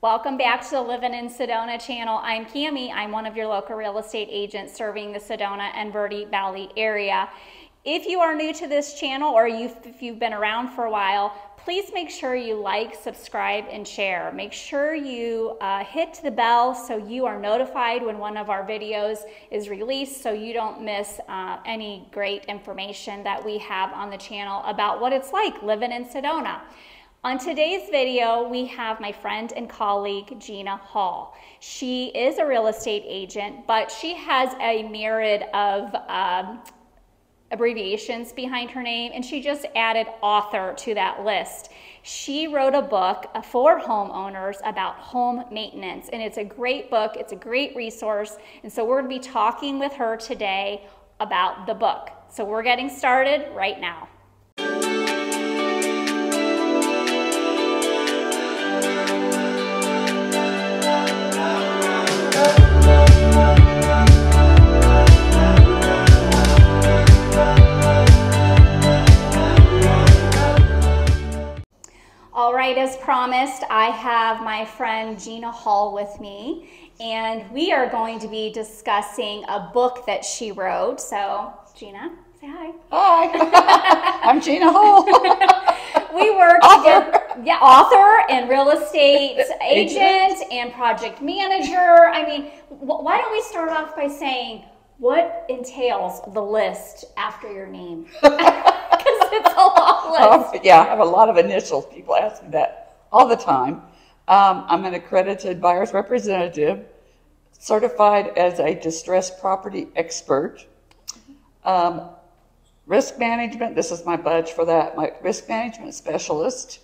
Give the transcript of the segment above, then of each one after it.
Welcome back to the Livin' in Sedona channel. I'm Cami. I'm one of your local real estate agents serving the Sedona and Verde Valley area. If you are new to this channel or if you've been around for a while, please make sure you like, subscribe, and share. Make sure you hit the bell so you are notified when one of our videos is released so you don't miss any great information that we have on the channel about what it's like living in Sedona. On today's video, we have my friend and colleague, Gina Hull. She is a real estate agent, but she has a myriad of abbreviations behind her name, and she just added author to that list. She wrote a book for homeowners about home maintenance, and it's a great book. It's a great resource, and so we're going to be talking with her today about the book. So we're getting started right now. All right, as promised, I have my friend Gina Hull with me, and we are going to be discussing a book that she wrote. So, Gina, say hi. Hi, I'm Gina Hull. We work together. Yeah, author and real estate agent and project manager. I mean, why don't we start off by saying what entails the list after your name? Because it's a long list. Yeah, I have a lot of initials. People ask me that all the time. I'm an accredited buyer's representative, certified as a distressed property expert. Risk management, this is my badge for that, my risk management specialist,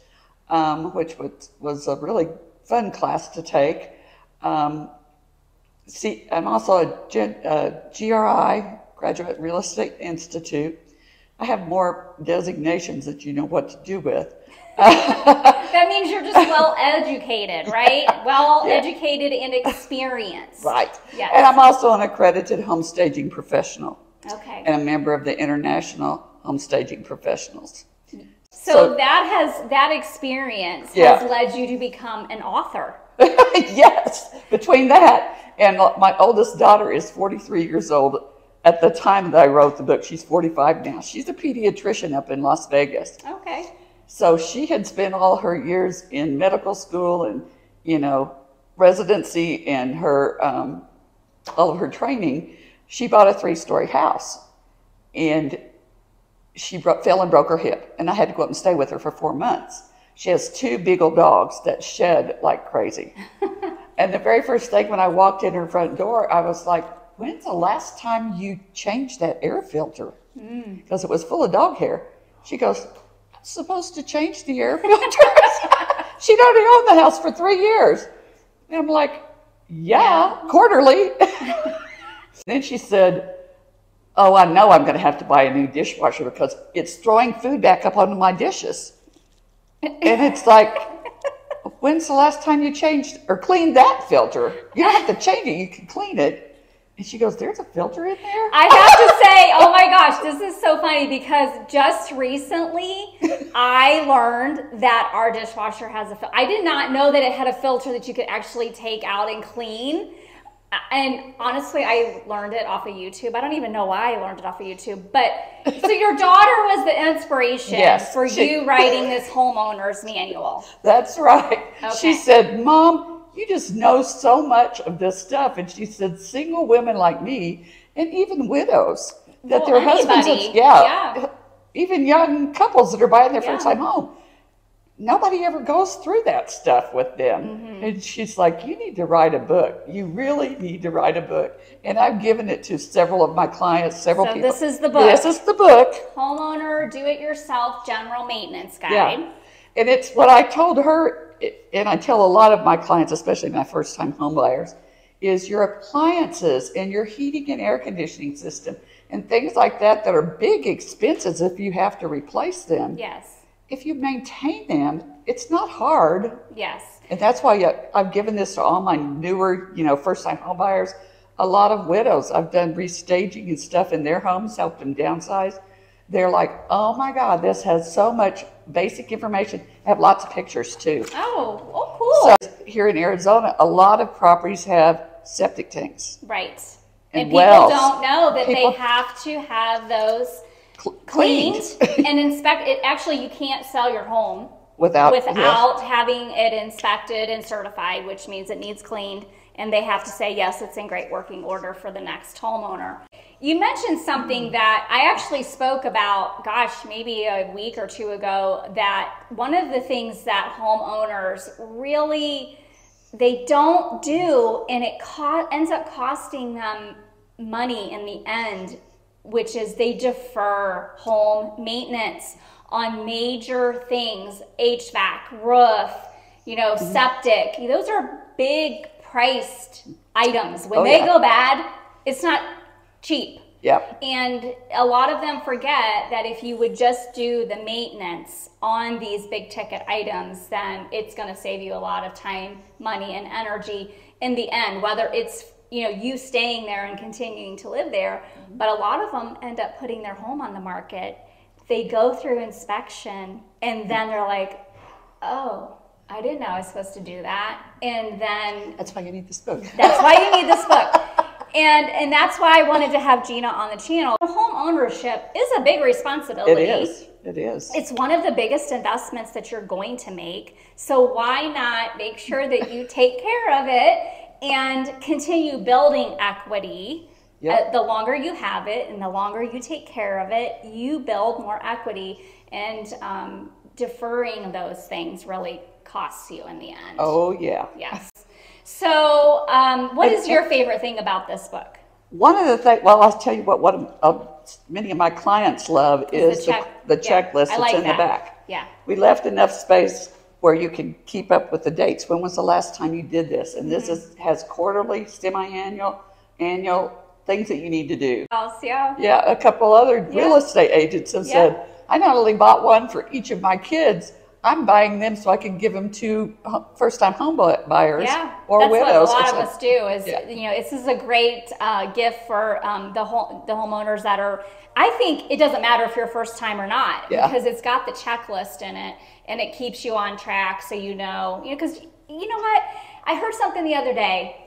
which was a really fun class to take. See, I'm also a GRI, Graduate Real Estate Institute. I have more designations that you know what to do with. That means you're just well educated, right? Well educated and experienced. Right. Yes. And I'm also an accredited home staging professional. Okay. And a member of the International Home Staging Professionals. So that experience has led you to become an author. Yes. Between that and my oldest daughter is 43 years old. At the time that I wrote the book, she's 45 now. She's a pediatrician up in Las Vegas. Okay. So she had spent all her years in medical school and, you know, residency and her all of her training. She bought a 3-story house, and she fell and broke her hip, and I had to go up and stay with her for 4 months. She has 2 big old dogs that shed like crazy. And the very first thing when I walked in her front door, I was like, when's the last time you changed that air filter? Because it was full of dog hair. She goes, I'm supposed to change the air filters? She'd already owned the house for 3 years. And I'm like, yeah. Quarterly. Then she said, oh, I know I'm going to have to buy a new dishwasher because it's throwing food back up onto my dishes. And it's like, when's the last time you changed or cleaned that filter? You don't have to change it. You can clean it. And she goes, there's a filter in there? I have to say, oh my gosh, this is so funny because just recently I learned that our dishwasher has a filter. I did not know that it had a filter that you could actually take out and clean. And honestly, I learned it off of YouTube. I don't even know why I learned it off of YouTube. But so your daughter was the inspiration for you writing this homeowner's manual. That's right. Okay. She said, Mom, you just know so much of this stuff. And she said, single women like me, and even widows, that their husbands, even young couples that are buying their first time home, nobody ever goes through that stuff with them. And she's like, you need to write a book. You really need to write a book. And I've given it to several of my clients, several people. So this is the book. This is the book. Homeowner Do-It-Yourself General Maintenance Guide. Yeah. And it's what I told her, and I tell a lot of my clients, especially my first-time home buyers, is your appliances and your heating and air conditioning system and things like that that are big expenses if you have to replace them. Yes. If you maintain them, it's not hard. Yes. And that's why I've given this to all my newer, first-time home buyers. A lot of widows. I've done restaging and stuff in their homes, helped them downsize. They're like, oh my God, this has so much basic information. I have lots of pictures too. Oh, cool. So here in Arizona, a lot of properties have septic tanks. Right. And people wells. don't know that they have to have those cleaned and inspected. Actually, you can't sell your home without having it inspected and certified, which means it needs cleaned, and they have to say, yes, it's in great working order for the next homeowner. You mentioned something that I actually spoke about, gosh, maybe a week or two ago, that one of the things that homeowners really, they don't do, and it ends up costing them money in the end, which is they defer home maintenance on major things, HVAC, roof, septic. Those are big priced items. When they go bad, it's not cheap. Yep. And a lot of them forget that if you would just do the maintenance on these big ticket items, then it's going to save you a lot of time, money, and energy in the end, whether it's you staying there and continuing to live there. But a lot of them end up putting their home on the market. They go through inspection and then they're like, oh, I didn't know I was supposed to do that. And then that's why you need this book. That's why you need this book. And that's why I wanted to have Gina on the channel. Home ownership is a big responsibility. It is. It is. It's one of the biggest investments that you're going to make. So why not make sure that you take care of it and continue building equity? Yep. The longer you have it and the longer you take care of it, you build more equity. And deferring those things really costs you in the end. Oh, yeah. Yes. So what is your favorite thing about this book? One of the things, well, I'll tell you what many of my clients love is the checklist that's in the back. Yeah. We left enough space where you can keep up with the dates. When was the last time you did this? And this has quarterly, semi-annual, annual things that you need to do. Yeah. Yeah, a couple other real estate agents have said, I not only bought one for each of my kids, I'm buying them so I can give them to first-time home buyers or widows. That's what a lot of us do. Is this is a great gift for the homeowners that are. I think it doesn't matter if you're first time or not because it's got the checklist in it and it keeps you on track. So because you know what, I heard something the other day.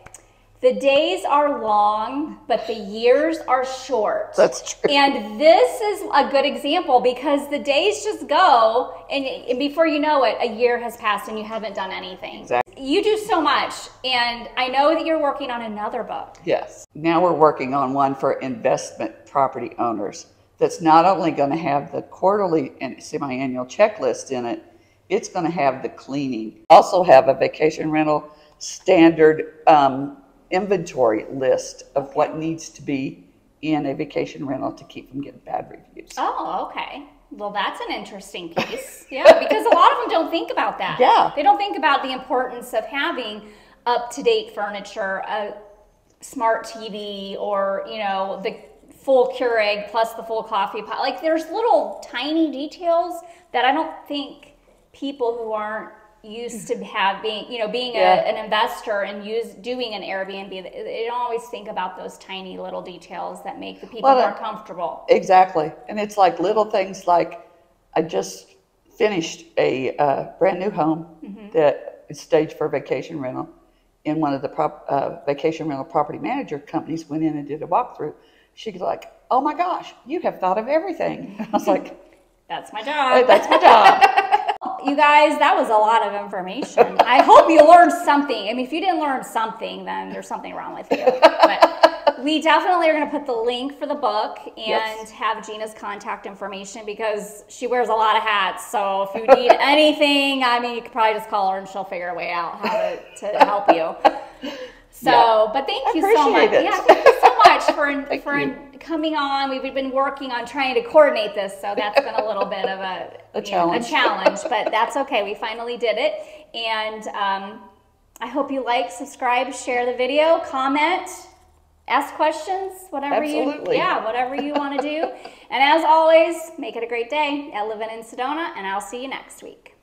The days are long, but the years are short. That's true. And this is a good example because the days just go, and before you know it, a year has passed and you haven't done anything. Exactly. You do so much, and I know that you're working on another book. Yes. Now we're working on one for investment property owners that's not only going to have the quarterly and semi-annual checklist in it, it's going to have the cleaning. Also have a vacation rental standard inventory list of what needs to be in a vacation rental to keep from getting bad reviews. Oh, okay. Well, that's an interesting piece. Yeah, because a lot of them don't think about that. Yeah. They don't think about the importance of having up-to-date furniture, a smart TV, or, the full Keurig plus the full coffee pot. Like, there's little tiny details that I don't think people who aren't used to being an investor and doing an Airbnb, they don't always think about those tiny little details that make the people more comfortable. Exactly. And it's like little things like I just finished a brand new home that is staged for vacation rental, and one of the vacation rental property manager companies went in and did a walkthrough. She was like, oh my gosh, you have thought of everything. I was like, that's my job. That's my job. You guys, that was a lot of information. I hope you learned something. I mean, if you didn't learn something, then there's something wrong with you. But we definitely are going to put the link for the book and have Gina's contact information because she wears a lot of hats. So if you need anything, you could probably just call her and she'll figure a way out how to help you. So, but thank you so much. Yeah, thank you so much for coming on. We've been working on trying to coordinate this, so that's been a little bit of a challenge, but that's okay. We finally did it, and I hope you like, subscribe, share the video, comment, ask questions, whatever you want to do. And as always, make it a great day at LIVIN in Sedona, and I'll see you next week.